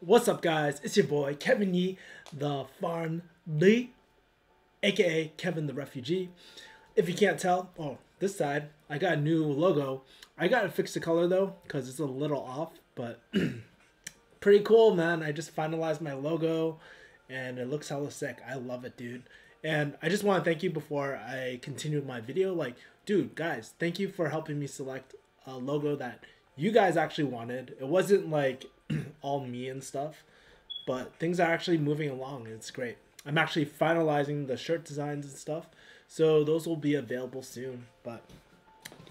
What's up, guys? It's your boy Kevin Yee, the Farm Lee, aka Kevin the Refugee. If you can't tell, oh, this side I got a new logo. I gotta fix the color though, cause it's a little off, but pretty cool, man. I just finalized my logo, and it looks hella sick. I love it, dude. And I just want to thank you before I continue my video. Like, dude, guys, thank you for helping me select a logo that you guys actually wanted. It wasn't like all me and stuff, but things are actually moving along. And it's great. I'm actually finalizing the shirt designs and stuff, so those will be available soon. But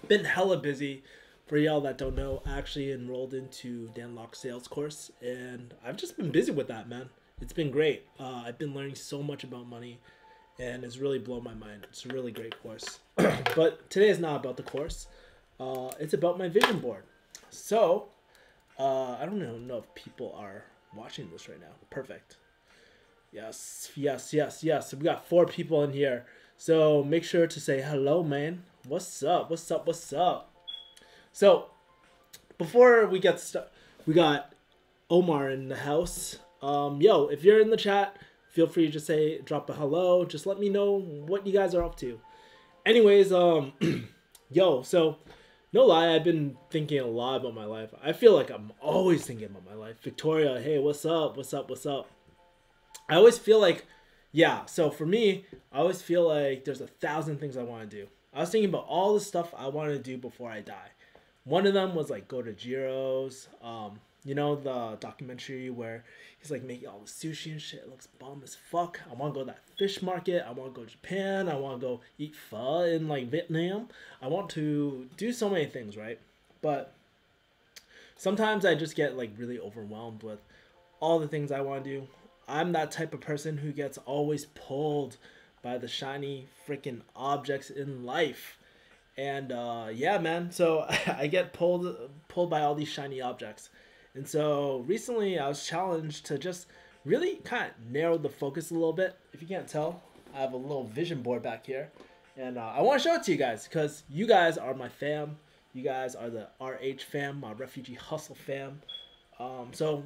been hella busy. For y'all that don't know, I actually enrolled into Dan Locke's sales course, and I've just been busy with that, man. It's been great. I've been learning so much about money, and it's really blown my mind. It's a really great course. But today is not about the course. It's about my vision board. So, I don't even know if people are watching this right now. Perfect. Yes, yes, yes, yes. We got 4 people in here. So make sure to say hello, man. What's up? What's up? What's up? So, before we get started, we got Omar in the house. Yo, if you're in the chat, feel free to just drop a hello. Just let me know what you guys are up to. Anyways, yo, so, no lie, I've been thinking a lot about my life. I feel like I'm always thinking about my life. Victoria, hey, what's up? What's up? What's up? I always feel like, yeah, so for me, I always feel like there's 1,000 things I want to do. I was thinking about all the stuff I want to do before I die. One of them was like go to Jiro's, you know, the documentary where he's like making all the sushi and shit. It looks bomb as fuck. I want to go to that fish market. I want to go to Japan. I want to go eat pho in like Vietnam. I want to do so many things, right? But sometimes I just get like really overwhelmed with all the things I want to do. I'm that type of person who gets always pulled by the shiny freaking objects in life. And yeah, man, so I get pulled by all these shiny objects. And so recently I was challenged to just really kind of narrow the focus a little bit. If you can't tell, I have a little vision board back here. And I want to show it to you guys because you guys are my fam. You guys are the RH fam, my refugee hustle fam. So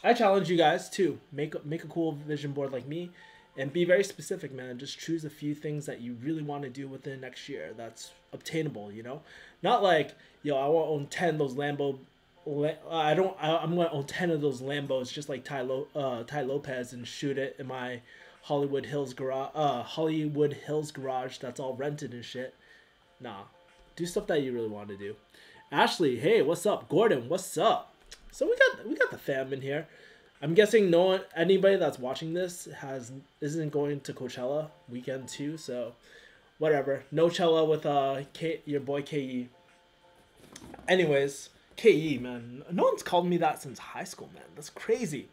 I challenge you guys to make a cool vision board like me. And be very specific, man. Just choose a few things that you really want to do within next year that's obtainable, you know? Not like, yo, I want to own 10 of those Lambo. I'm going to own 10 of those Lambos just like Ty Lopez and shoot it in my Hollywood Hills garage that's all rented and shit. Nah. Do stuff that you really want to do. Ashley, hey, what's up? Gordon, what's up? So we got the fam in here. I'm guessing no one, anybody that's watching this isn't going to Coachella weekend too, so whatever. No Chella with your boy KE. Anyways, KE, man, no one's called me that since high school, man. That's crazy.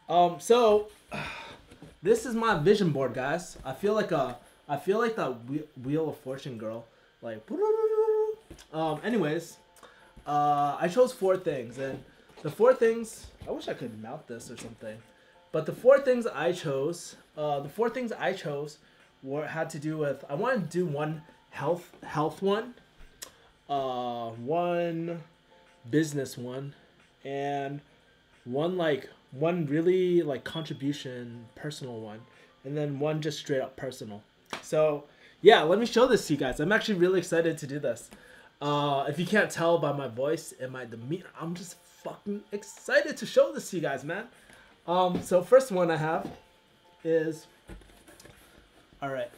So this is my vision board, guys. I feel like that Wheel of Fortune girl, like. Anyways, I chose 4 things, and the 4 things, I wish I could mount this or something, but the 4 things I chose, had to do with, I wanted to do one health one, one business one, and one really like contribution personal one, and then one just straight up personal. So yeah, let me show this to you guys. I'm actually really excited to do this. If you can't tell by my voice and my demeanor, I'm just fucking excited to show this to you guys, man. So first one I have is, all right,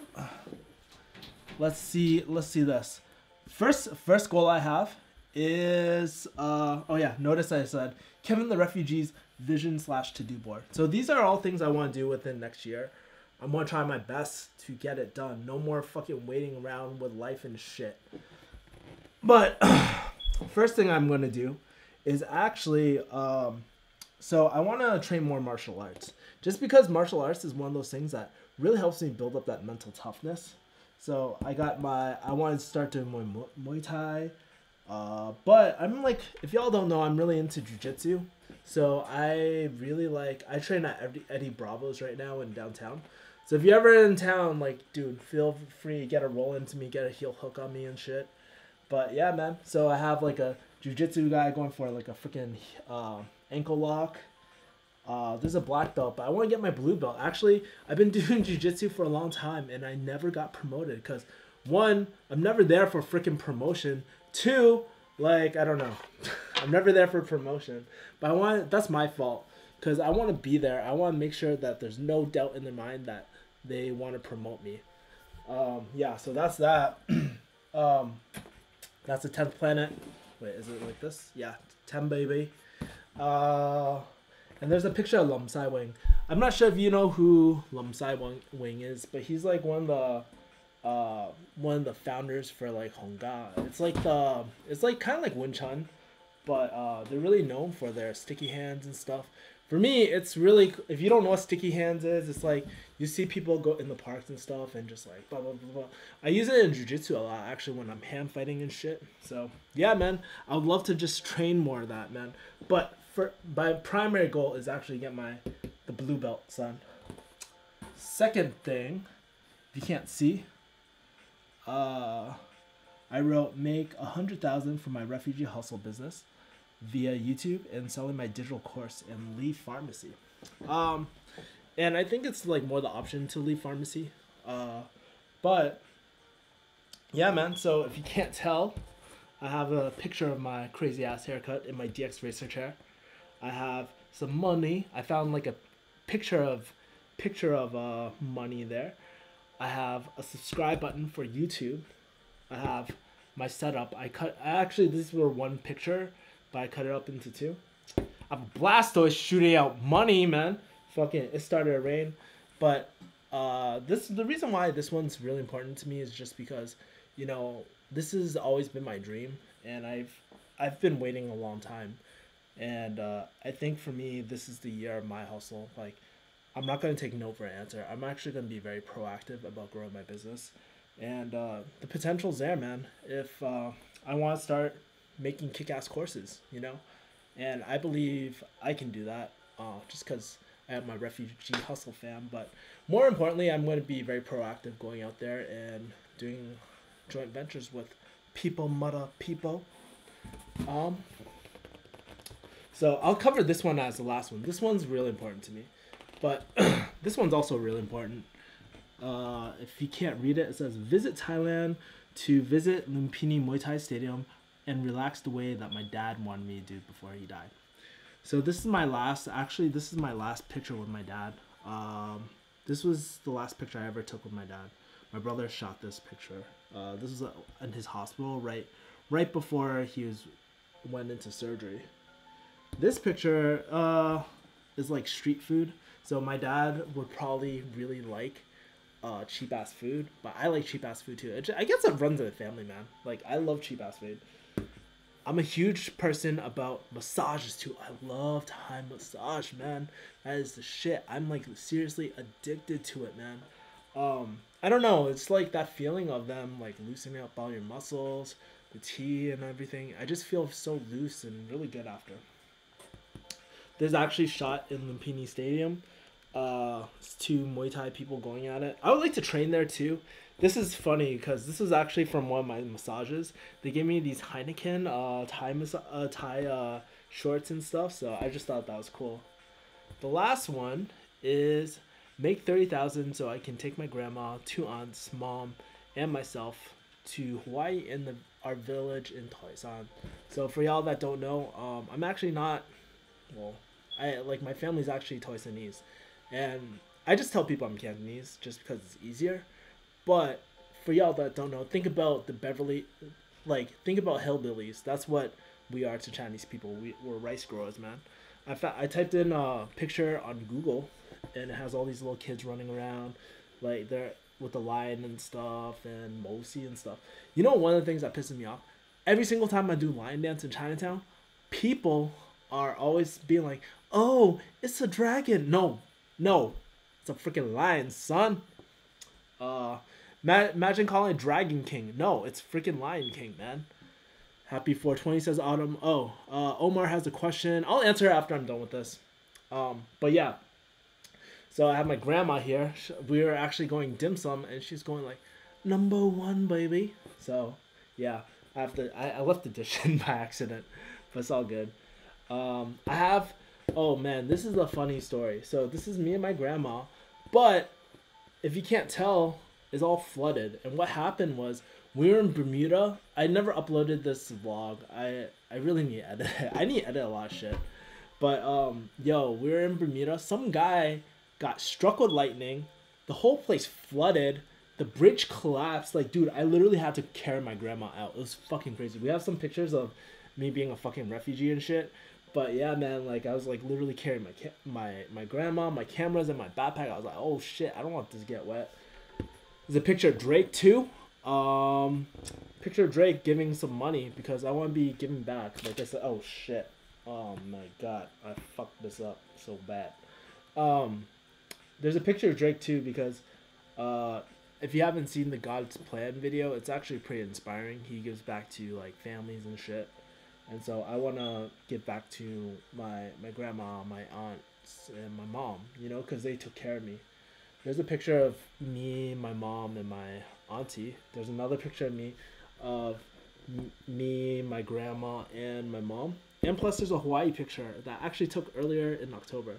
let's see this. First goal I have is, oh yeah, notice I said Kevin the Refugee's vision / to-do board. So these are all things I want to do within next year. I'm going to try my best to get it done. No more fucking waiting around with life and shit. But first thing I'm going to do is actually, so I want to train more martial arts. Just because martial arts is one of those things that really helps me build up that mental toughness. So I wanted to start doing Muay Thai. But I'm like, if y'all don't know, I'm really into jiu-jitsu. So I train at Eddie Bravo's right now in downtown. So if you're ever in town, like, dude, feel free to get a roll into me, get a heel hook on me and shit. But yeah, man. So I have like a jiu-jitsu guy going for like a freaking ankle lock. There's a black belt, but I want to get my blue belt. Actually, I've been doing jiu-jitsu for a long time, and I never got promoted because, one, I'm never there for freaking promotion. Two, like, I don't know. I'm never there for promotion. But that's my fault because I want to be there. I want to make sure that there's no doubt in their mind that they want to promote me. Yeah, so that's that. That's the 10th planet. Wait, is it like this? Yeah, 10, baby. And there's a picture of Lum Sai Wing. I'm not sure if you know who Lum Sai Wing is, but he's like one of the founders for like Hongga. It's like kind of like Wing Chun, but they're really known for their sticky hands and stuff. For me, it's really, if you don't know what sticky hands is, it's like you see people go in the parks and stuff and just like blah blah blah blah. I use it in jiu-jitsu a lot actually when I'm hand fighting and shit. So yeah, man, I would love to just train more of that, man. But my primary goal is actually get the blue belt, son. Second thing, if you can't see, I wrote make 100,000 for my refugee hustle business via YouTube and selling my digital course and leave pharmacy. And I think it's like more the option to leave pharmacy. But yeah, man. So if you can't tell, I have a picture of my crazy ass haircut in my DX Racer chair. I have some money. I found like a picture of money there. I have a subscribe button for YouTube. I have my setup. These were one picture, but I cut it up into two. I have a Blastoise shooting out money, man. Fucking, it started to rain. But the reason why this one's really important to me is just because, you know, this has always been my dream, and I've been waiting a long time. And I think for me, this is the year of my hustle. Like, I'm not going to take no for an answer. I'm actually going to be very proactive about growing my business. And the potential's there, man. If I want to start making kick-ass courses, you know? And I believe I can do that just because I have my refugee hustle fam. But more importantly, I'm going to be very proactive going out there and doing joint ventures with people. So I'll cover this one as the last one. This one's really important to me. But this one's also really important. If you can't read it, it says, visit Thailand to visit Lumpini Muay Thai Stadium and relax the way that my dad wanted me to do before he died. So this is my last picture with my dad. This was the last picture I ever took with my dad. My brother shot this picture. This was in his hospital right before he went into surgery. This picture is like street food. So my dad would probably really like cheap ass food, but I like cheap ass food too. I guess it runs in the family, man. Like, I love cheap ass food. I'm a huge person about massages too. I love Thai massage, man. That is the shit. I'm like seriously addicted to it, man. I don't know. It's like that feeling of them like loosening up all your muscles, the tea and everything. I just feel so loose and really good after. There's actually shot in Lumpini Stadium. It's two Muay Thai people going at it. I would like to train there too. This is funny because this is actually from one of my massages. They gave me these Heineken Thai shorts and stuff, so I just thought that was cool. The last one is make 30,000 so I can take my grandma, 2 aunts, mom, and myself to Hawaii in our village in Toisan. So for y'all that don't know, I'm actually not, well, my family's actually Toisanese, and I just tell people I'm Cantonese just because it's easier. But for y'all that don't know, think about think about hillbillies. That's what we are to Chinese people. We're rice growers, man. I typed in a picture on Google, and it has all these little kids running around, like they're with the lion and stuff, and Mosi and stuff. You know, one of the things that pisses me off, every single time I do lion dance in Chinatown, people are always being like, "Oh, it's a dragon." No, it's a freaking lion, son. Imagine calling it Dragon King. No, it's freaking Lion King, man. Happy 420, says Autumn. Omar has a question. I'll answer it after I'm done with this. But yeah. So I have my grandma here. We were actually going dim sum, and she's going like, "number 1, baby." So yeah. I left the dish in by accident, but it's all good. I have. Oh man, this is a funny story. So this is me and my grandma, but if you can't tell, it's all flooded. And what happened was we were in Bermuda. I never uploaded this vlog. I really need to edit it. I need to edit a lot of shit. But yo, we were in Bermuda. Some guy got struck with lightning. The whole place flooded. The bridge collapsed. Like, dude, I literally had to carry my grandma out. It was fucking crazy. We have some pictures of me being a fucking refugee and shit. But yeah, man, like I was like literally carrying my grandma, my cameras, and my backpack. I was like, oh shit, I don't want this to get wet. There's a picture of Drake too. Picture of Drake giving some money because I want to be giving back. Like I said, oh shit. Oh my god, I fucked this up so bad. There's a picture of Drake too because if you haven't seen the God's Plan video, it's actually pretty inspiring. He gives back to like families and shit. And so I want to give back to my grandma, my aunts, and my mom, you know, because they took care of me. There's a picture of me, my mom, and my auntie. There's another picture of me, of me, my grandma, and my mom. And plus there's a Hawaii picture that I actually took earlier in October.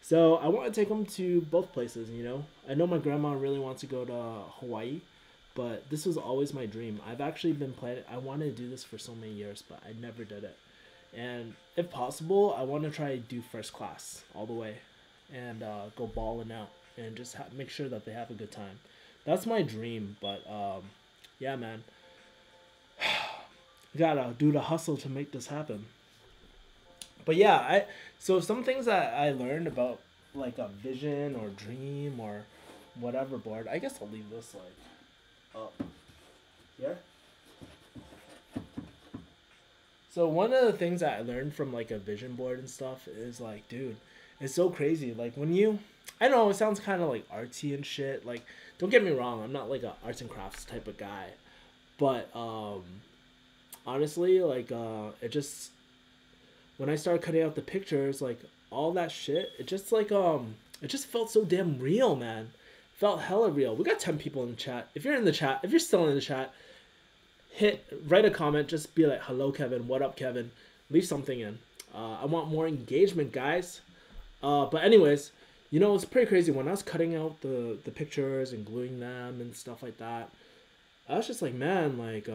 So I want to take them to both places, you know. I know my grandma really wants to go to Hawaii. But this was always my dream. I've actually been planning. I wanted to do this for so many years, but I never did it. And if possible, I want to try to do first class all the way, and go balling out and just make sure that they have a good time. That's my dream. But yeah, man, gotta do the hustle to make this happen. But yeah, so some things that I learned about like a vision or dream or whatever board. I guess I'll leave this like up here. So one of the things that I learned from like a vision board and stuff is like, dude, it's so crazy. Like when you, I know it sounds kind of like artsy and shit. Like, don't get me wrong, I'm not like a arts and crafts type of guy, but honestly, like it just, when I started cutting out the pictures, like all that shit, it just like it just felt so damn real, man. Felt hella real. We got 10 people in the chat. If you're in the chat, if you're still in the chat, write a comment. Just be like, hello, Kevin. What up, Kevin? Leave something in. I want more engagement, guys. But anyways, you know, it's pretty crazy. When I was cutting out the pictures and gluing them and stuff like that, I was just like, man, like,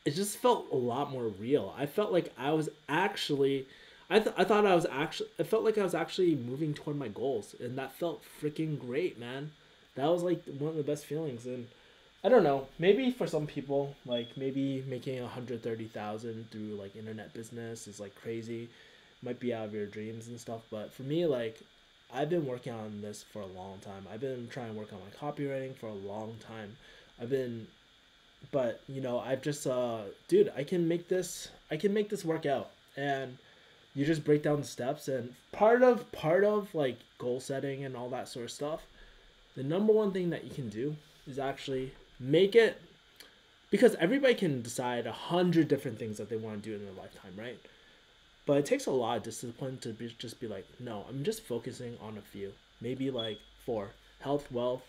it just felt a lot more real. I felt like I was actually... I thought I was actually, it felt like I was actually moving toward my goals, and that felt freaking great, man. That was like one of the best feelings. And I don't know, maybe for some people, like maybe making 130,000 through like internet business is like crazy, might be out of your dreams and stuff. But for me, like, I've been working on this for a long time. I've been trying to work on my copywriting for a long time. But you know, I've just dude, I can make this work out. And you just break down the steps, and part of like goal setting and all that sort of stuff, the number one thing that you can do is actually make it, because everybody can decide 100 different things that they want to do in their lifetime, right? But it takes a lot of discipline to just be like, no, I'm just focusing on a few, maybe like 4: health, wealth,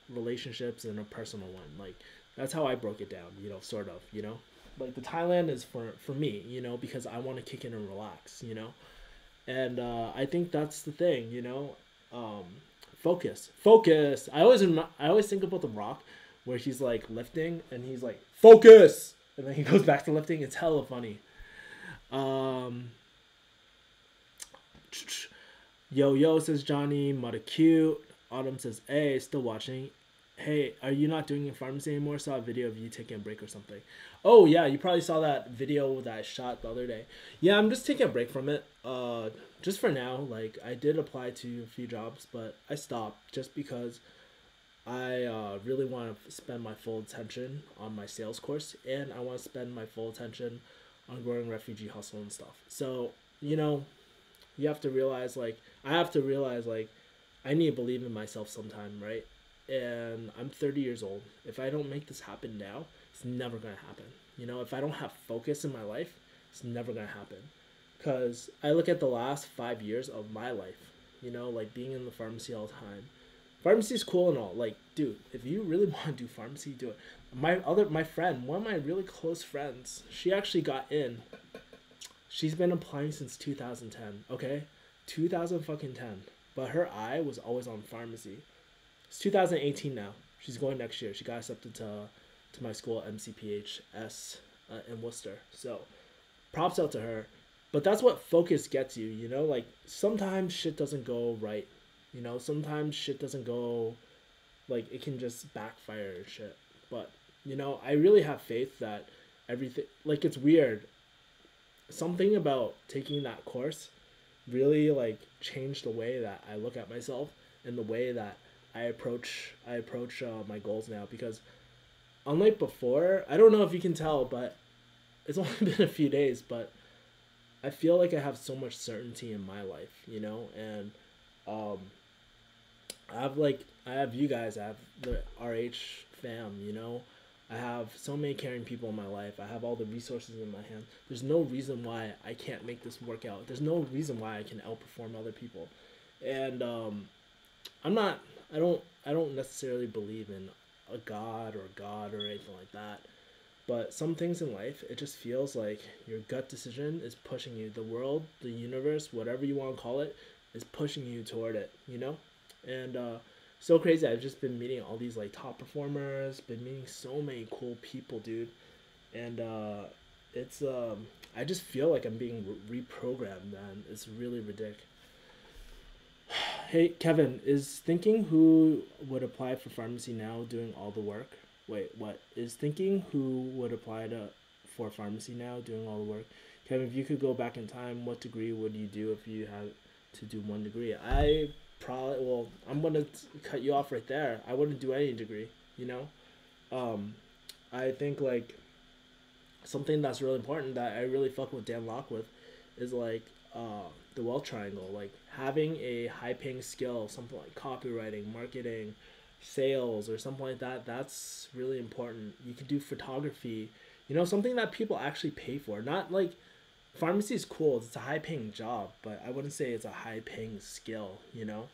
relationships, and a personal one. Like, that's how I broke it down, you know, sort of, you know. Like the Thailand is for me, you know, because I want to kick in and relax, you know. And I think that's the thing, you know. Focus. I always think about The Rock, where he's like lifting and he's like, focus, and then he goes back to lifting. It's hella funny. Yo says Johnny, Mudda cute. Autumn says, hey, still watching. Hey, are you not doing pharmacy anymore? Saw a video of you taking a break or something. Oh yeah, you probably saw that video that I shot the other day. Yeah, I'm just taking a break from it. Just for now. Like, I did apply to a few jobs, but I stopped just because I really want to spend my full attention on my sales course, and I want to spend my full attention on growing Refugee Hustle and stuff. So, you know, you have to realize, like, I need to believe in myself sometime, right? And I'm 30 years old. If I don't make this happen now, it's never going to happen. You know, if I don't have focus in my life, it's never going to happen. Because I look at the last 5 years of my life, you know, like being in the pharmacy all the time, pharmacy's cool and all. Like, dude, if you really want to do pharmacy, do it. My friend, one of my really close friends, she actually got in. She's been applying since 2010. Okay, 2010. But her eye was always on pharmacy. It's 2018 now. She's going next year. She got accepted to my school, MCPHS, in Worcester. So, props out to her. But that's what focus gets you, you know? Like, sometimes shit doesn't go right. You know, sometimes shit doesn't go, like, it can just backfire and shit. But, you know, I really have faith that everything, like, it's weird. Something about taking that course really, like, changed the way that I look at myself and the way that I approach my goals now. Because unlike before, I don't know if you can tell, but it's only been a few days, but I feel like I have so much certainty in my life, you know, and I have you guys, I have the RH fam, you know, I have so many caring people in my life. I have all the resources in my hand. There's no reason why I can't make this work out. There's no reason why I can outperform other people, and I don't necessarily believe in a God or anything like that. But some things in life, it just feels like your gut decision is pushing you. The world, the universe, whatever you want to call it, is pushing you toward it, you know? And so crazy. I've just been meeting all these like top performers, been meeting so many cool people, dude. And it's I just feel like I'm being reprogrammed, man. It's really ridiculous. Hey, Kevin, is thinking who would apply for pharmacy now doing all the work? Wait, what? Is thinking who would apply for pharmacy now doing all the work? Kevin, if you could go back in time, what degree would you do if you had to do one degree? I'm going to cut you off right there. I wouldn't do any degree, you know? I think, like, something that's really important that I really fuck with Dan Locke with is, like, the wealth triangle. Like, having a high-paying skill, something like copywriting, marketing, sales or something like that, that's really important. You could do photography, you know, something that people actually pay for. Not like pharmacy is cool, it's a high paying job, but I wouldn't say it's a high paying skill, you know.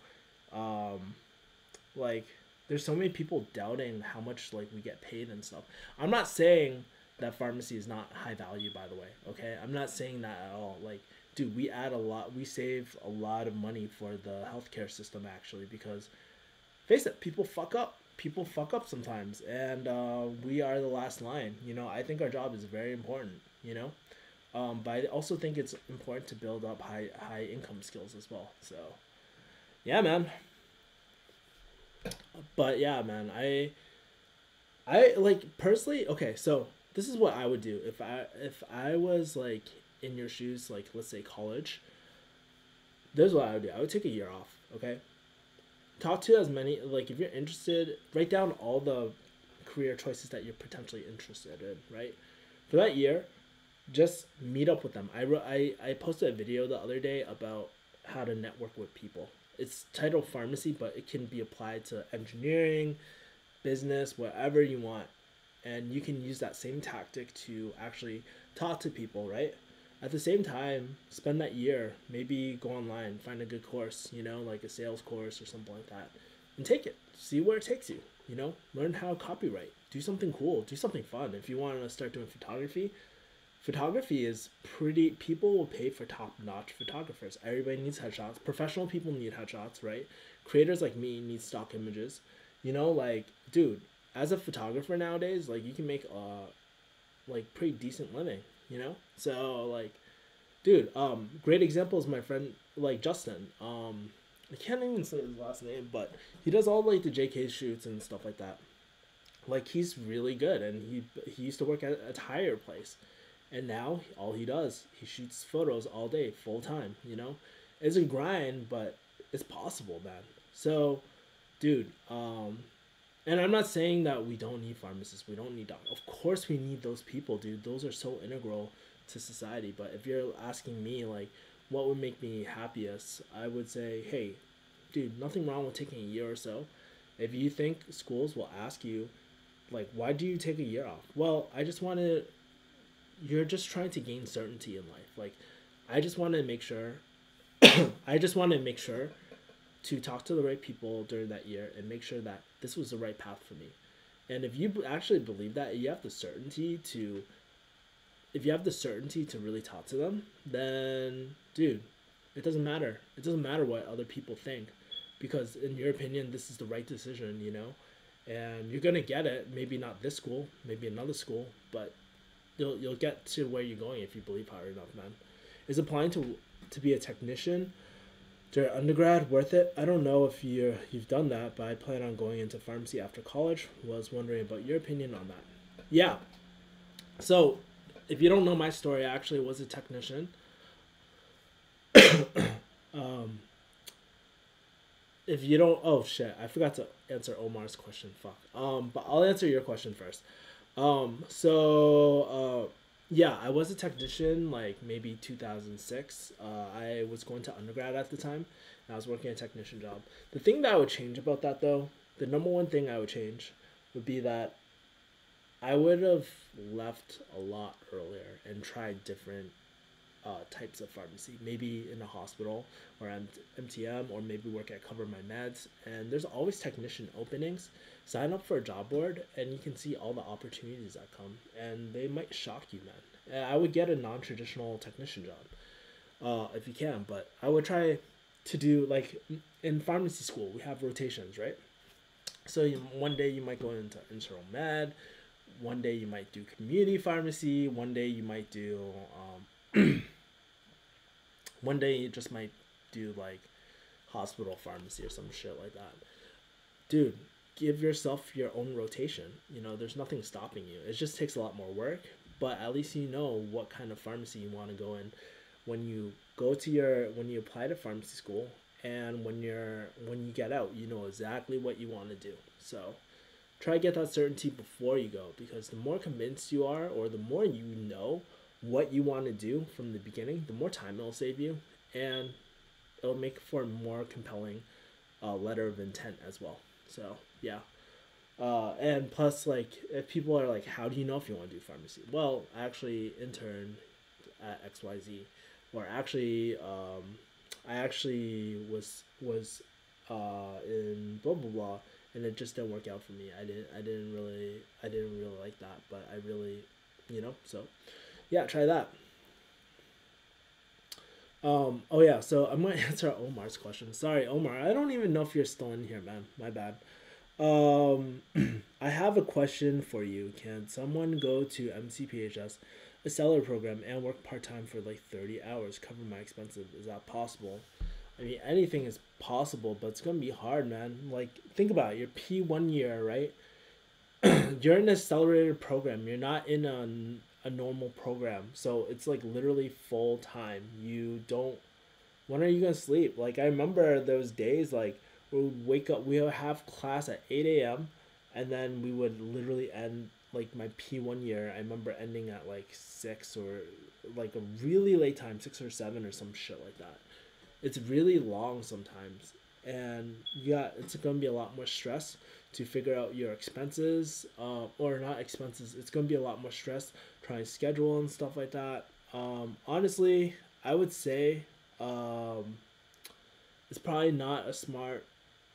Like there's so many people doubting how much like we get paid and stuff. I'm not saying that pharmacy is not high value, by the way, okay? I'm not saying that at all. Like, dude, we save a lot of money for the healthcare system actually, because face it, people fuck up sometimes, and we are the last line, you know. I think our job is very important, you know, but I also think it's important to build up high income skills as well. So yeah, man. But yeah, man, I like personally, okay, so this is what I would do if I was like in your shoes, like let's say college. This is what I would do. I would take a year off, okay? Talk to as many, like if you're interested, write down all the career choices that you're potentially interested in, right? For that year, just meet up with them. I posted a video the other day about how to network with people. It's titled pharmacy, but it can be applied to engineering, business, whatever you want. And you can use that same tactic to actually talk to people, right? At the same time, spend that year, maybe go online, find a good course, you know, like a sales course or something like that, and take it. See where it takes you, you know? Learn how to copyright. Do something cool. Do something fun. If you want to start doing photography is pretty, people will pay for top-notch photographers. Everybody needs headshots. Professional people need headshots, right? Creators like me need stock images. You know, like, dude, as a photographer nowadays, like, you can make like pretty decent living, you know? So like, dude, great example is my friend like Justin. I can't even say his last name, but he does all like the JK shoots and stuff like that. Like, he's really good, and he used to work at a tire place, and now all he does, he shoots photos all day, full time, you know? It's a grind, but it's possible, man. So, dude, and I'm not saying that we don't need pharmacists, we don't need doctors. Of course we need those people, dude. Those are so integral to society. But if you're asking me, like, what would make me happiest, I would say, hey, dude, nothing wrong with taking a year or so. If you think schools will ask you, like, why do you take a year off? Well, you're just trying to gain certainty in life. Like, I just want to make sure, to talk to the right people during that year and make sure that this was the right path for me. And if you actually believe that, if you have the certainty to really talk to them, then dude, it doesn't matter. It doesn't matter what other people think, because in your opinion, this is the right decision, and you're gonna get it. Maybe not this school, maybe another school, but you'll get to where you're going if you believe hard enough, man. Is applying to be a technician during undergrad worth it? I don't know if you've done that, but I plan on going into pharmacy after college. Was wondering about your opinion on that. Yeah. So, if you don't know my story, I actually was a technician. If you don't, oh shit, I forgot to answer Omar's question. Fuck. But I'll answer your question first. Yeah, I was a technician like maybe 2006. I was going to undergrad at the time, and I was working a technician job. The thing that I would change about that, though, the number one thing I would change would be that I would have left a lot earlier and tried different types of pharmacy, maybe in a hospital or MTM, or maybe work at Cover My Meds. And there's always technician openings. Sign up for a job board and you can see all the opportunities that come, and they might shock you, man. And I would get a non-traditional technician job if you can, but I would try to do, like, in pharmacy school we have rotations, right? So one day you might go into internal med, one day you might do community pharmacy, one day you might do one day you just might do like hospital pharmacy or some shit like that. Dude, give yourself your own rotation. There's nothing stopping you. It just takes a lot more work, but at least you know what kind of pharmacy you want to go in when you apply to pharmacy school, and when you get out, you know exactly what you want to do. So try to get that certainty before you go, because the more convinced you are, or the more you know what you want to do from the beginning, the more time it'll save you, and it'll make for a more compelling letter of intent as well. So yeah. And plus, like, if people are like, how do you know if you want to do pharmacy? Well, I actually interned at XYZ, or actually I actually was in blah blah blah, and it just didn't work out for me. I didn't really like that, but I really, so yeah, try that. Oh yeah, so I'm gonna answer Omar's question. Sorry, Omar, I don't even know if you're still in here, man. My bad. I have a question for you. Can someone go to MCPHS, a seller program, and work part-time for like 30 hours, cover my expenses? Is that possible? I mean, anything is possible, but it's gonna be hard, man. Like, think about it. Your P1 year, right? You're in an accelerated program. You're not in a normal program, so it's like literally full time. When are you gonna sleep? Like, I remember those days, like, we would wake up, we would have class at 8 a.m. and then we would literally end, like, my P1 year, I remember ending at like 6, or like a really late time, 6 or 7 or some shit like that. It's really long sometimes, and yeah, it's gonna be a lot more stress to figure out your expenses, or not expenses. It's gonna be a lot more stress trying to schedule and stuff like that. Honestly, I would say it's probably not a smart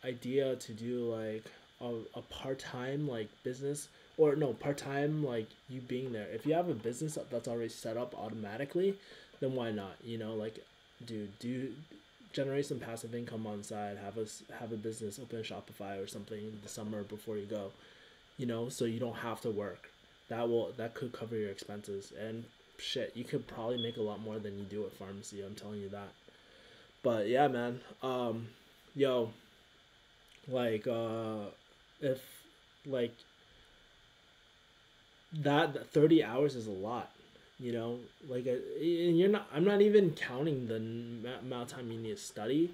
idea to do like a part-time like business, or no, part-time like you being there. If you have a business that's already set up automatically, then why not? Like, dude, generate some passive income on the side, have a business, open a Shopify or something in the summer before you go, so you don't have to work. That could cover your expenses, and shit, you could probably make a lot more than you do at pharmacy, I'm telling you that. But yeah, man, yo, like, if like that 30 hours is a lot, like, and I'm not even counting the amount of time you need to study.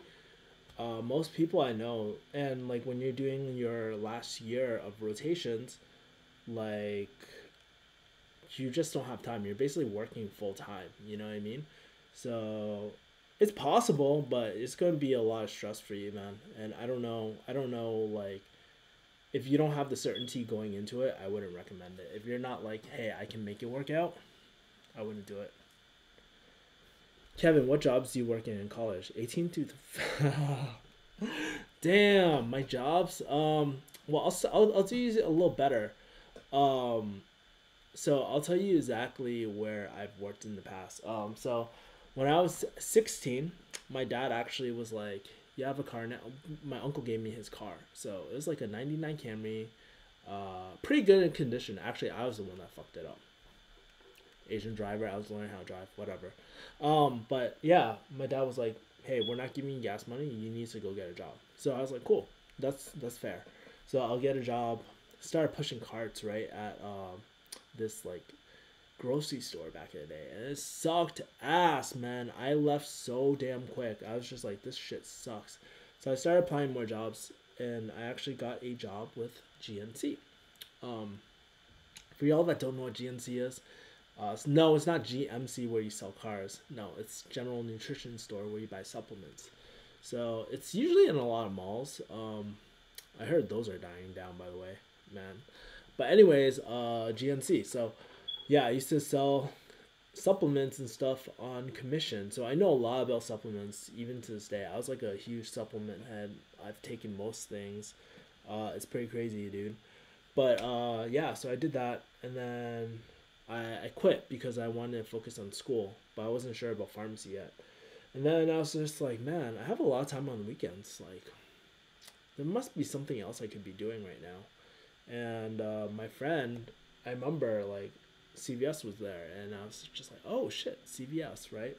Most people I know, and like when you're doing your last year of rotations, like, you just don't have time. You're basically working full time, you know what I mean? So it's possible, but it's going to be a lot of stress for you, man. And I don't know, like, if you don't have the certainty going into it, I wouldn't recommend it. If you're not like, hey, I can make it work out, I wouldn't do it. Kevin, what jobs do you work in college? 18 to Damn, my jobs. Well, I'll do you a little better. Um, so I'll tell you exactly where I've worked in the past. So when I was 16, my dad actually was like, "You have a car now." My uncle gave me his car, so it was like a '99 Camry, pretty good in condition. Actually, I was the one that fucked it up. Asian driver. I was learning how to drive, whatever. But yeah, my dad was like, "Hey, we're not giving you gas money. You need to go get a job." So I was like, "Cool, that's fair." So I'll get a job. Started pushing carts right at this like grocery store back in the day, and it sucked ass, man. I left so damn quick. I was just like, this shit sucks. So I started applying more jobs, and I actually got a job with GNC. Um, for y'all that don't know what GNC is, no, it's not GMC where you sell cars. No, it's General Nutrition Store where you buy supplements. So it's usually in a lot of malls. I heard those are dying down, by the way, man. But anyways, GNC. So yeah, I used to sell supplements and stuff on commission. So I know a lot about supplements even to this day. I was like a huge supplement head. I've taken most things. It's pretty crazy, dude. But yeah, so I did that, and then I quit because I wanted to focus on school, but I wasn't sure about pharmacy yet. And then I was just like, man, I have a lot of time on the weekends. Like, there must be something else I could be doing right now. And my friend, I remember like CVS was there, and I was just like, oh shit, CVS, right?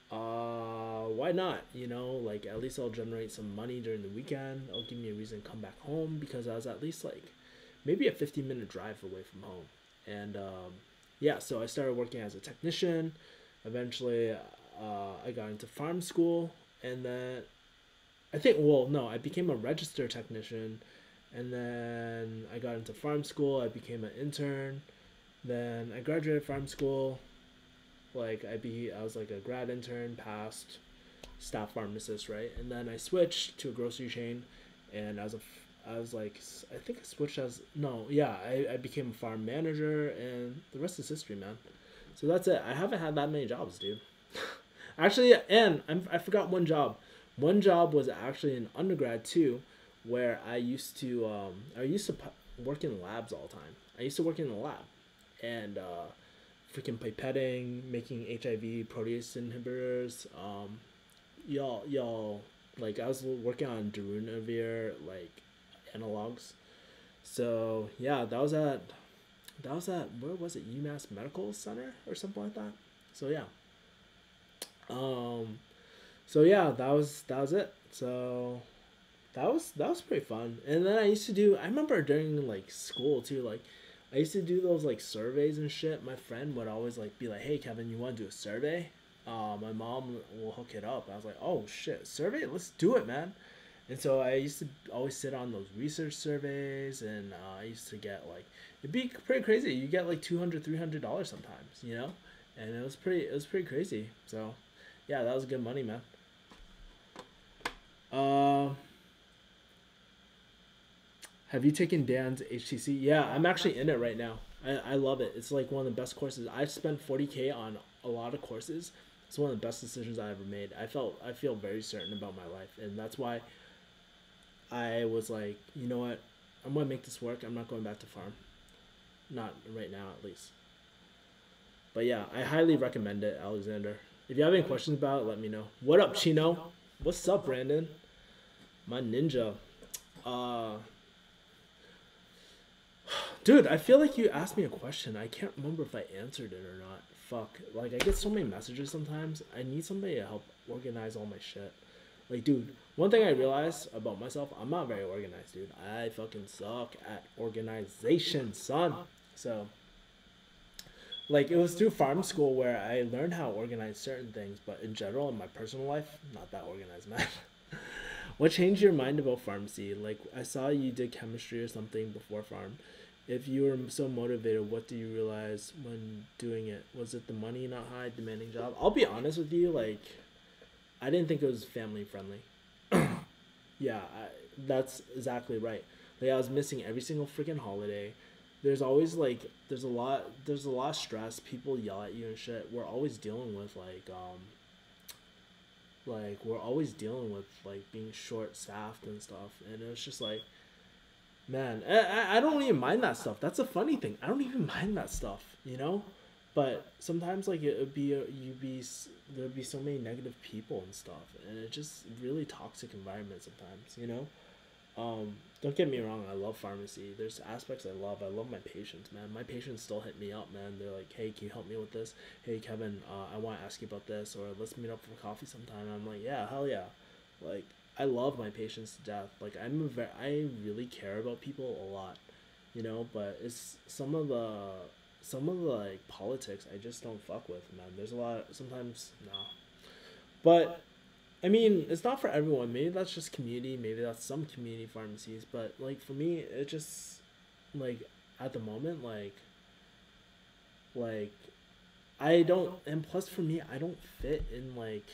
Why not? You know, like at least I'll generate some money during the weekend. It'll give me a reason to come back home because I was at least like maybe a 15-minute drive away from home. And yeah, so I started working as a technician. Eventually, I got into farm school, and then I think, well, no, I became a registered technician, and then I got into farm school. I became an intern. Then I graduated farm school. Like I was like a grad intern, passed staff pharmacist, right? And then I switched to a grocery chain, and I was like, I think I switched as no, yeah, I became a farm manager, and the rest is history, man. So that's it. I haven't had that many jobs, dude. Actually, and I forgot one job. One job was actually in undergrad too, where I used to work in labs all the time. I used to work in the lab, and freaking pipetting, making HIV protease inhibitors. Y'all, like I was working on darunavir like analogs. So yeah, that was at where was it, UMass Medical Center or something like that. So yeah, um, so yeah, that was it. So that was pretty fun. And then I used to do. I remember during like school too. Like I used to do those like surveys and shit. My friend would always like be like, "Hey Kevin, you want to do a survey?" My mom will hook it up. I was like, "Oh shit, survey? Let's do it, man." And so I used to always sit on those research surveys, and I used to get like it'd be pretty crazy. You get like $200, $300 sometimes, you know, and it was pretty crazy. So yeah, that was good money, man. Uh, have you taken Dan's HTC? Yeah, I'm actually in it right now. I love it. It's like one of the best courses. I've spent 40K on a lot of courses. It's one of the best decisions I ever made. I feel very certain about my life, and that's why I was like, you know what, I'm gonna make this work. I'm not going back to farm, not right now at least. But yeah, I highly recommend it, Alexander. If you have any questions about it, let me know. What up, Chino? What's up, Brandon? My ninja. Uh, Dude, I feel like you asked me a question. I can't remember if I answered it or not. Fuck. Like, I get so many messages sometimes. I need somebody to help organize all my shit. Like, dude, one thing I realized about myself, I'm not very organized, dude. I fucking suck at organization, son. So, like, it was through farm school where I learned how to organize certain things, but in general, in my personal life, not that organized, man. What changed your mind about pharmacy? Like, I saw you did chemistry or something before farm. If you were so motivated, what do you realize when doing it? Was it the money, not high demanding job? I'll be honest with you, like, I didn't think it was family friendly. Yeah, that's exactly right. Like I was missing every single freaking holiday. There's always like there's a lot of stress. People yell at you and shit. We're always dealing with like we're always dealing with like being short staffed and stuff, and it's just like, man, I don't even mind that stuff. That's a funny thing. I don't even mind that stuff, you know. But sometimes like it would be there'd be so many negative people and stuff, and it's just really toxic environment sometimes, you know. Don't get me wrong, I love pharmacy. There's aspects I love. I love my patients, man. My patients still hit me up, man. They're like, hey, can you help me with this? Hey, Kevin, I want to ask you about this, or let's meet up for coffee sometime. I'm like, yeah, hell yeah. Like, I love my patients to death. Like, I really care about people a lot, you know. But it's some of the like politics I just don't fuck with, man. There's a lot. Sometimes no, but I mean, it's not for everyone. Maybe that's just community. Maybe that's some community pharmacies. But like for me, it just like at the moment, like I don't. And plus, for me, I don't fit in like.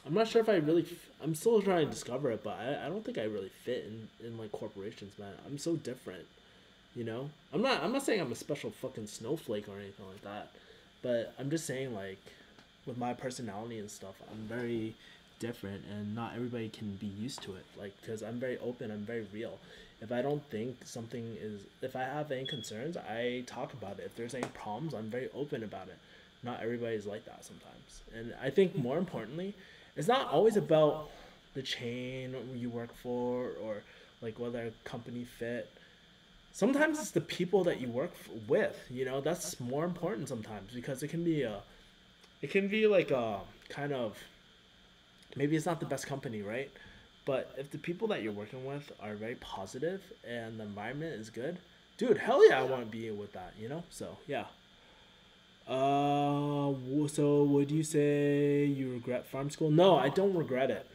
I'm not sure if I really. I'm still trying to discover it, but I don't think I really fit in like corporations, man. I'm so different, you know. I'm not saying I'm a special fucking snowflake or anything like that, but I'm just saying like, with my personality and stuff, I'm very different, and not everybody can be used to it. Like, because I'm very open, I'm very real. If I don't think something is, if I have any concerns, I talk about it. If there's any problems, I'm very open about it. Not everybody's like that sometimes. And I think more importantly, it's not always about the chain you work for, or like whether a company fit. Sometimes it's the people that you work with, you know. That's more important sometimes, because it can be like a kind of, maybe it's not the best company, right? But if the people that you're working with are very positive and the environment is good, dude, hell yeah, I want to be with that, you know? So, yeah. So would you say you regret farm school? No, I don't regret it.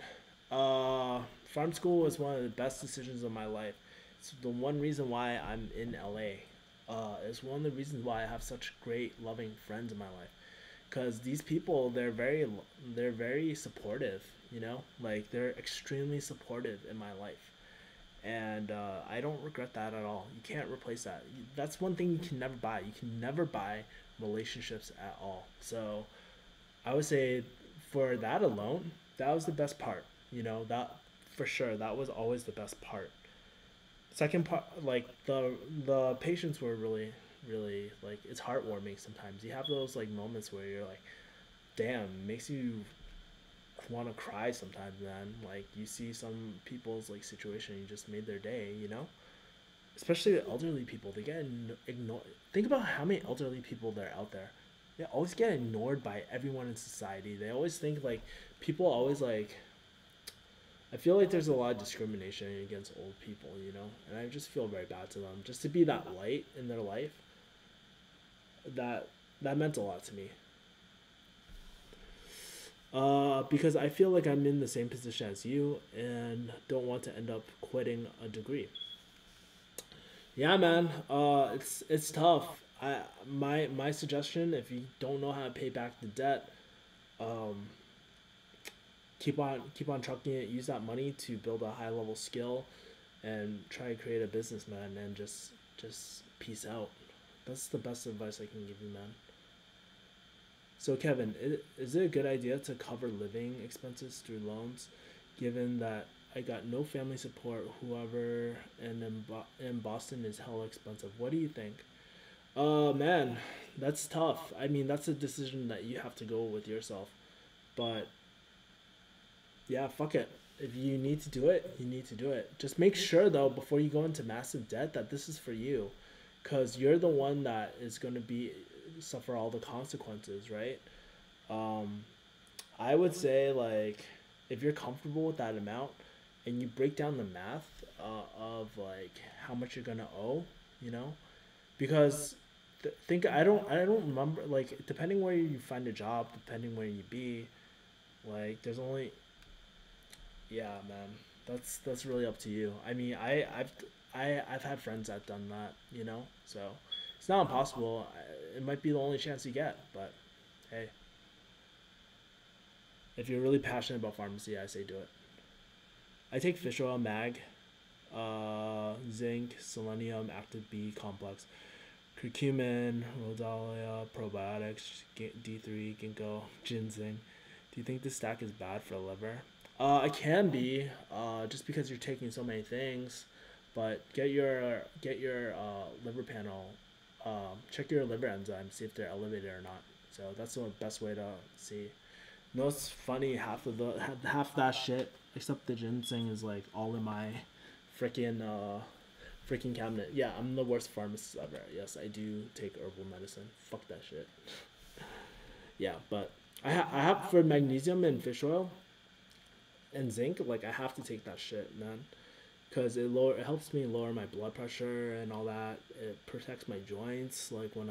Farm school was one of the best decisions of my life. It's the one reason why I'm in LA. It's one of the reasons why I have such great, loving friends in my life, because these people, they're very supportive, you know, like they're extremely supportive in my life, and I don't regret that at all. You can't replace that. That's one thing you can never buy. You can never buy relationships at all. So I would say, for that alone, that was the best part, you know. That for sure, that was always the best part. Second part, like the patients were really, really, like, it's heartwarming. Sometimes you have those like moments where you're like, damn, makes you want to cry sometimes, man. Like, you see some people's like situation, you just made their day, you know. Especially the elderly people, they get ignored. Think about how many elderly people there are out there. They always get ignored by everyone in society. They always think like, people always like, I feel like there's a lot of discrimination against old people, you know, and I just feel very bad to them. Just to be that light in their life, that meant a lot to me. Because I feel like I'm in the same position as you, and don't want to end up quitting a degree. Yeah, man. It's tough. My suggestion, if you don't know how to pay back the debt, um, keep on trucking it. Use that money to build a high level skill, and try to create a business, man. And just peace out. That's the best advice I can give you, man. So Kevin, is it a good idea to cover living expenses through loans, given that I got no family support? Whoever and in Boston is hella expensive. What do you think? Man, that's tough. I mean, that's a decision that you have to go with yourself. But yeah, fuck it. If you need to do it, you need to do it. Just make sure though, before you go into massive debt, that this is for you, because you're the one that is going to be suffer all the consequences, right? Um, I would say, like, if you're comfortable with that amount, and you break down the math of like how much you're gonna owe, you know, because think I don't remember, like, depending where you find a job, depending where you be, like, there's only, yeah, man, that's really up to you. I mean, I've had friends that done that, you know, so it's not impossible. It might be the only chance you get, but hey, if you're really passionate about pharmacy, I say do it. I take fish oil, mag, zinc, selenium, active B complex, curcumin, rhodiola, probiotics, D3, ginkgo, ginseng, Do you think this stack is bad for the liver? It can be, just because you're taking so many things. But get your liver panel. Check your liver enzymes, see if they're elevated or not. So that's the best way to see. You know, it's funny. Half that shit, except the ginseng, is like all in my freaking cabinet. Yeah, I'm the worst pharmacist ever. Yes, I do take herbal medicine. Fuck that shit. Yeah, but I have for magnesium and fish oil and zinc. Like I have to take that shit, man, because it helps me lower my blood pressure and all that. It protects my joints. Like when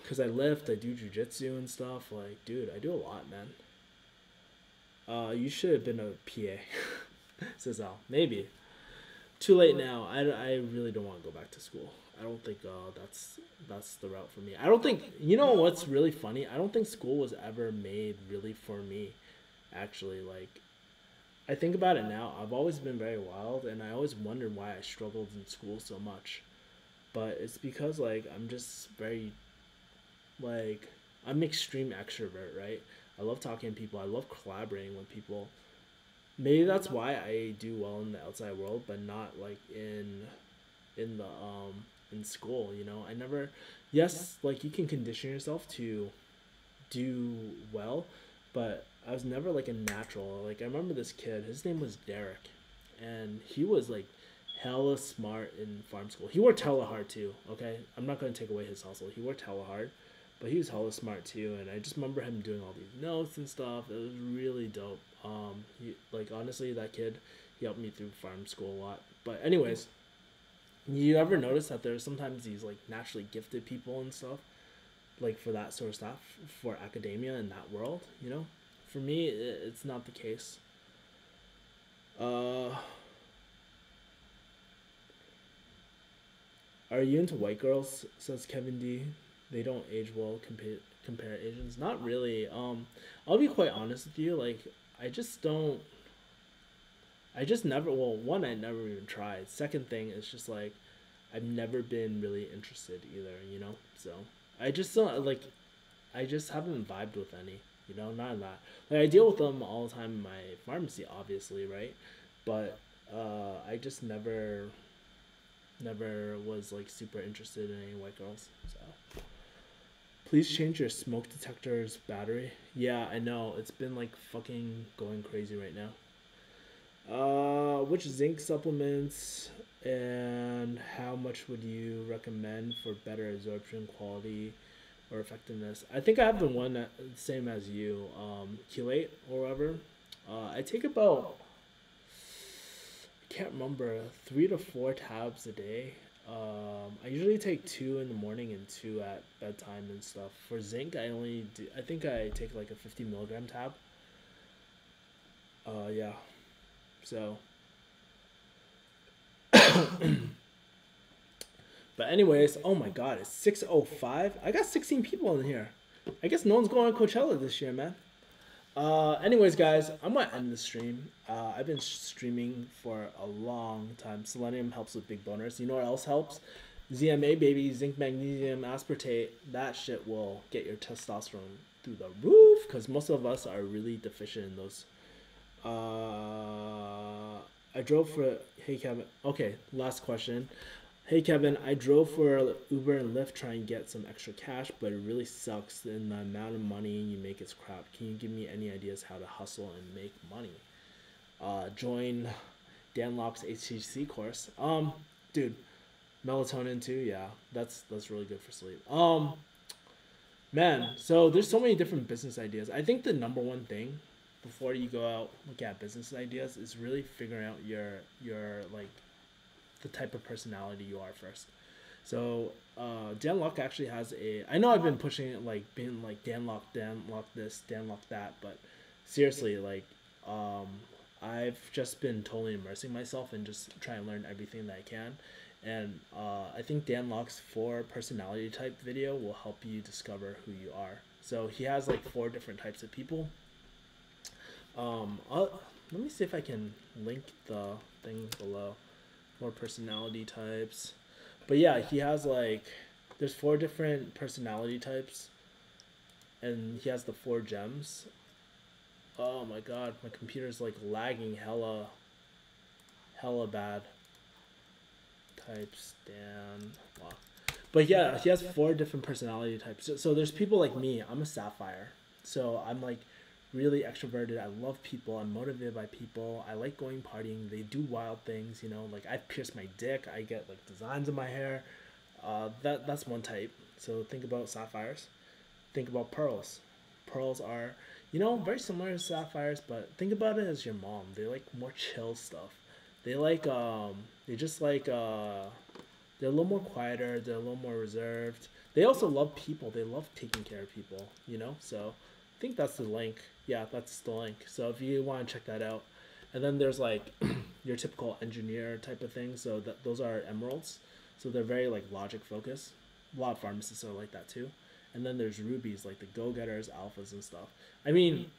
cause I lift, I do jujitsu and stuff. Like, dude, I do a lot, man. You should have been a PA, says Al. Maybe. Too late now. I really don't want to go back to school. I don't think that's the route for me. I don't think, you know what's really funny? I don't think school was ever made really for me. Actually, like, I think about it now. I've always been very wild, and I always wondered why I struggled in school so much. But it's because like I'm just very like I'm an extreme extrovert, right? I love talking to people. I love collaborating with people. Maybe that's why I do well in the outside world, but not like in the in school. You know, I never. Yes, like you can condition yourself to do well, but I was never like a natural. Like I remember this kid. His name was Derek, and he was like hella smart in farm school. He worked hella hard too. Okay, I'm not gonna take away his hustle. He worked hella hard, but he was hella smart too. And I just remember him doing all these notes and stuff. It was really dope. Like honestly, that kid, he helped me through farm school a lot. But anyways, you ever notice that there's sometimes these like naturally gifted people and stuff, like for that sort of stuff, for academia in that world, you know? For me, it's not the case. Uh, are you into white girls? Says Kevin D. They don't age well compare Asians. Not really. I'll be quite honest with you. Like, I just don't. I just never. Well, one, I never even tried. Second thing is just like, I've never been really interested either. You know. So I just don't like. I just haven't vibed with any. You know, not in that. Like I deal with them all the time in my pharmacy, obviously, right? But I just never was like super interested in any white girls. So please change your smoke detector's battery. Yeah, I know. It's been like fucking going crazy right now. Which zinc supplements and how much would you recommend for better absorption quality or effectiveness? I think I have the one that same as you, chelate or whatever. I take about, I can't remember, 3 to 4 tabs a day. I usually take 2 in the morning and 2 at bedtime and stuff. For zinc, I think I take like a 50 milligram tab. Yeah. So. But anyways, oh my god, it's 6:05. I got 16 people in here. I guess no one's going to Coachella this year, man. Anyways, guys, I'm gonna end the stream. I've been streaming for a long time. Selenium helps with big boners. You know what else helps? ZMA, baby, zinc, magnesium, aspartate. That shit will get your testosterone through the roof. Because most of us are really deficient in those. I drove for. Hey Kevin. Okay, last question. Hey Kevin, I drove for Uber and Lyft trying to get some extra cash, but it really sucks and the amount of money you make is crap. Can you give me any ideas how to hustle and make money? Join Dan Locke's HTC course. Dude, melatonin too, yeah. That's really good for sleep. Man, so there's so many different business ideas. I think the number one thing before you go out look at business ideas is really figuring out your like the type of personality you are first. So Dan Locke actually has I know I've been pushing it like being like Dan Locke this, Dan Locke that, but seriously, like I've just been totally immersing myself and just trying to learn everything that I can. And I think Dan Locke's 4 personality type video will help you discover who you are. So he has like 4 different types of people. Let me see if I can link the thing below. 4 personality types. But yeah, he has like, there's 4 different personality types. and he has the 4 gems. Oh my god, my computer's like lagging hella bad. Type Stan. Wow. But yeah, he has 4 different personality types. So there's people like me. I'm a sapphire. So I'm like really extroverted. I love people. I'm motivated by people. I like going partying. They do wild things, you know. Like I pierce my dick. I get like designs in my hair. That's one type. So think about sapphires. Think about pearls. Pearls are, you know, very similar to sapphires, but think about it as your mom. They like more chill stuff. They like they just like they're a little more quieter, they're a little more reserved. They also love people. They love taking care of people, you know? So I think that's the link. Yeah, that's the link. So if you want to check that out. And then there's like your typical engineer type of thing. So those are emeralds. So they're very like logic focused. A lot of pharmacists are like that too. And then there's rubies, like the go-getters, alphas and stuff. I mean,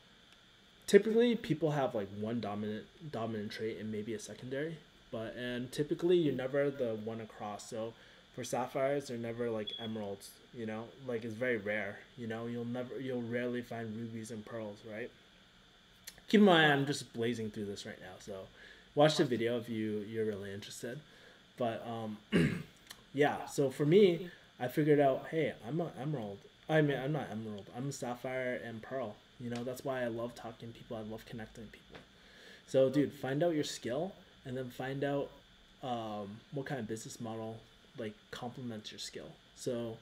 typically people have like one dominant trait and maybe a secondary, and typically you're never the one across. So for sapphires, they're never like emeralds, you know, like it's very rare, you know. You'll rarely find rubies and pearls, right? Keep in mind, I'm just blazing through this right now, so watch the video if you're really interested. But yeah, so for me, I figured out, hey, I'm an emerald. I mean, I'm not emerald. I'm a sapphire and pearl. You know, that's why I love talking to people. I love connecting with people. So, dude, find out your skill and then find out what kind of business model like complements your skill. So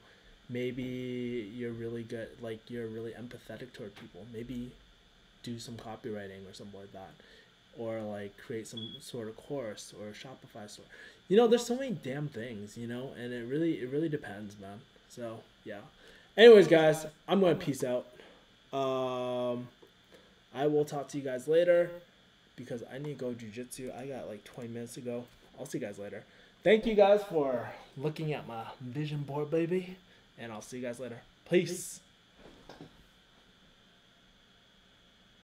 maybe you're really good, like you're really empathetic toward people. Maybe do some copywriting or something like that, or like create some sort of course or a Shopify store. You know, there's so many damn things, you know, and it really depends, man. So yeah. Anyways, guys, I'm gonna peace out. I will talk to you guys later because I need to go jujitsu. I got like 20 minutes to go. I'll see you guys later. Thank you guys for looking at my vision board, baby, and I'll see you guys later. Peace.